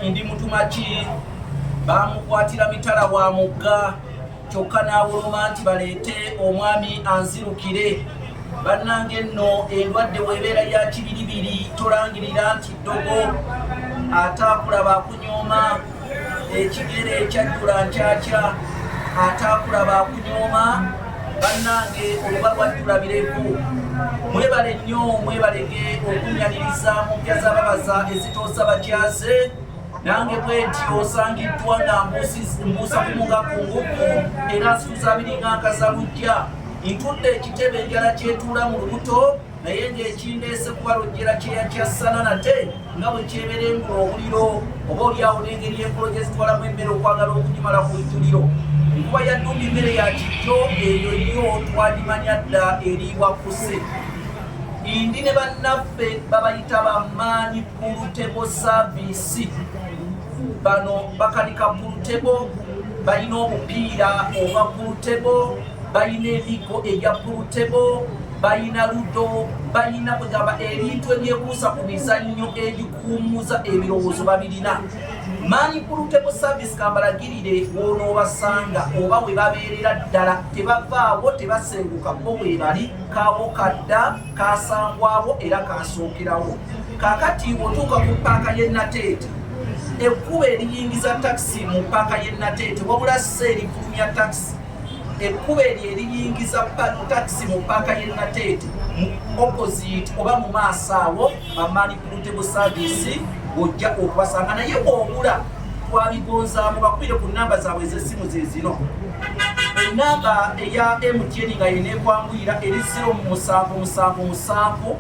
ndi mutumaki bamukwatira mitala wa mugga kyokka n'abuluma nti baleete omwami anzirukire. Bannange nno endwadde bw'ebeera ya kibiribiri tolangirira nti ddogo ataakulaba akunyooma, ekigere ekyajjula nkyakya ataakulaba akunyooma. Bannange oluba lwajjula birevu. Mwebale nnyo mwebalege okunyaniriza mu mpya z'ababaza ezitoosa bakyaze. Nange bwenti osangiddwa nga mbuusa kumuga ku ngugu era nsituza abiri nga nkazalujja. Ntudde ekitebe enjala kyetuula mu lubuto naye ng'ekindeese kubalojjera kyeya kyassana nate nga bwe kyeberengula obuliro oba oliawo n'engeri y'enkolo gye zitwalamu emmere okwagala okugimala ku ijjuliro. Enkuba ya ddumbi mmere ya kijjo eyo yo twagimanya dda eriibwa kuse. Ndi ne bannaffe babayita bamaanyi pulutebo saavisi. Bano bakanika pulutebo, balina obupiira obwa pulutebo, balina emigo egya pulutebo, balina ludo, balina kwegamba ebintu ebyekuusa ku mizannyo egikuumuza ebirowoozo babirina. Maanyi pulutebo saavisi kambalagirire w'onoobasanga oba we babeerera ddala tebavaawo tebasenguka bo bwe bali kaabo kadda kaasangwawo era kaasookerawo. Kaakati otuuka ku ppaaka y'e Nateete ekkuba eriyingiza takisi mu ppaaka y'e Nateete wabula si erifulumya takisi. Ekkuba eriyingiza takisi mu ppaaka y'e Nateete mu opposite oba mu maaso awo bamaanyi pulutebo saavisi ojja okubasanga naye obula twabigonzaamu bakubire ku nnamba zaabwe ez'essimu ze zino. Ennamba eya MTN nga yeneekwanguyira eri 0777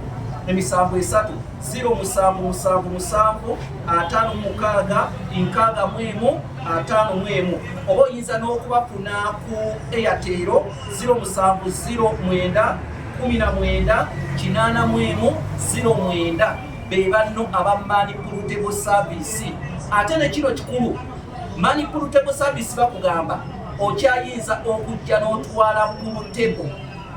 emisanvu esatu 0777566151 oba oyinza n'okubafuna ku Airtel 0709198109 be banno aba Maanyi pulutebo saavisi. Ate ne kino kikulu, Maanyi pulutebo saavisi bakugamba okyayinza okujja n'otwala pulutebo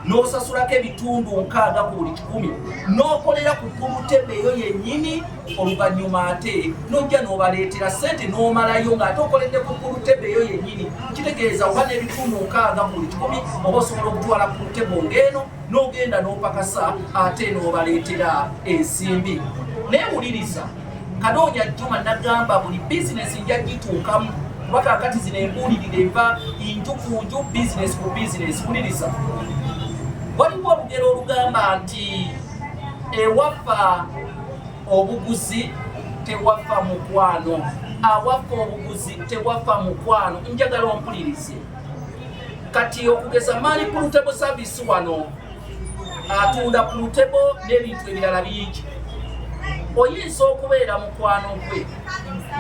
n'osasulako ebitundu 60 ku buli 10 n'okolera ku pulutebo eyo yennyini, oluvannyuma ate n'ojja n'obaleetera ssente n'omalayo ng'ate okoledde ku pulutebo eyo yennyini. Kitegeeza oba n'ebitundu 60 ku buli 10 oba osobola okutwala pulutebo ng'eno n'ogenda n'opakasa ate n'obaleetera ensimbi. Neewuliriza Kanoonya Juma nagamba buli bizinesi nja gituukamu kuba kaakati zino embuulirire enva inju ku nju, bizinesi ku bizinesi. Wuliriza, waliwo olugero olugamba nti ewaffa obuguzi tewaffa mukwano, awaffa obuguzi tewaffa mukwano. Njagala ompulirize kati okugeza Maanyi pulutebo saavisi wano atunda pulutebo n'ebintu ebirala bingi. Oyinza okubeera mukwano gwe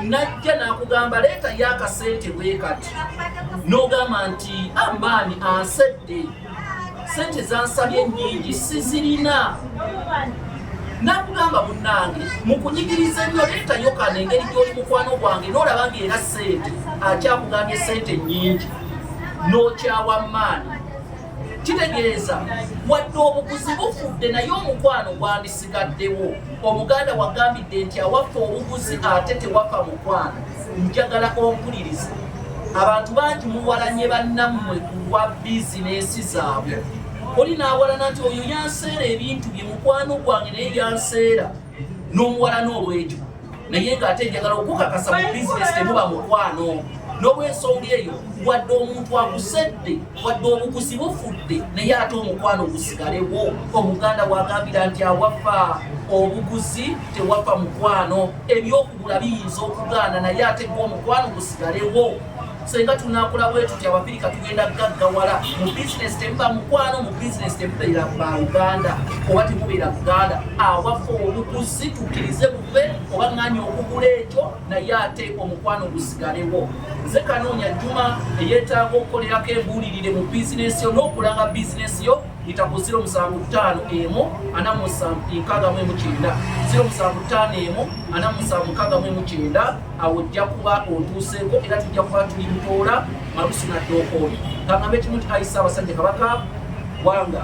najja n'akugamba leeta y'akasente bwe kati n'ogamba nti amaani ansedde, sente zansabye nnyingi sizirina. N'akugamba munnange mukunyigiriza ennyo leetayo kano engeri gy'oli mukwano gwange n'olaba ng'era sente akyakugambye sente nnyingi n'okyawa maanyi. Kitegeeza wadde obuguzi bufudde naye omukwano gwandisigaddewo. Omuganda wagambidde nti awaffa obuguzi ate tewaffa mukwano. Njagala ompuliriza, abantu bangi muwalanye bannammwe ku lwa bizinesi zaabwe. Oli n'awalana nti oyo yanseera ebintu bye mukwano gwange naye yanseera n'omuwalana olw'ekyo, naye ng'ate njagala okukakasa mu bizinesi temuba mukwano. N'obw'ensonga eyo wadde omuntu agusedde, wadde obuguzi bufudde naye ate omukwano gusigalewo. Omuganda wagambira nti awaffa obuguzi tewaffa mukwano. Ebyokugula biyinza okugaana naye ate gwe omukwano gusigalewo. Senga tunakula bwetu ti Abafirika tugenda gaggawala. Mu bizinesi temuba mukwano, mu bizinesi temubeera Buganda oba temubeera Buganda. Awaffa obuguzi tukkirize buve oba ng'anya okugula ekyo naye ate omukwano gusigalewo. Nze Kanoonya Juma eyeetaaga okukolerako embuulirire mu bizinesi yo n'okulanga bizinesi yo yita ku 0754669 0754669 awo ojja kuba ontuuseeko era tujja kuba tuli Mutoola Malusu na Dookooli. Kaŋŋambe kimu ti Ayi Ssaabasajja Kabaka wanga.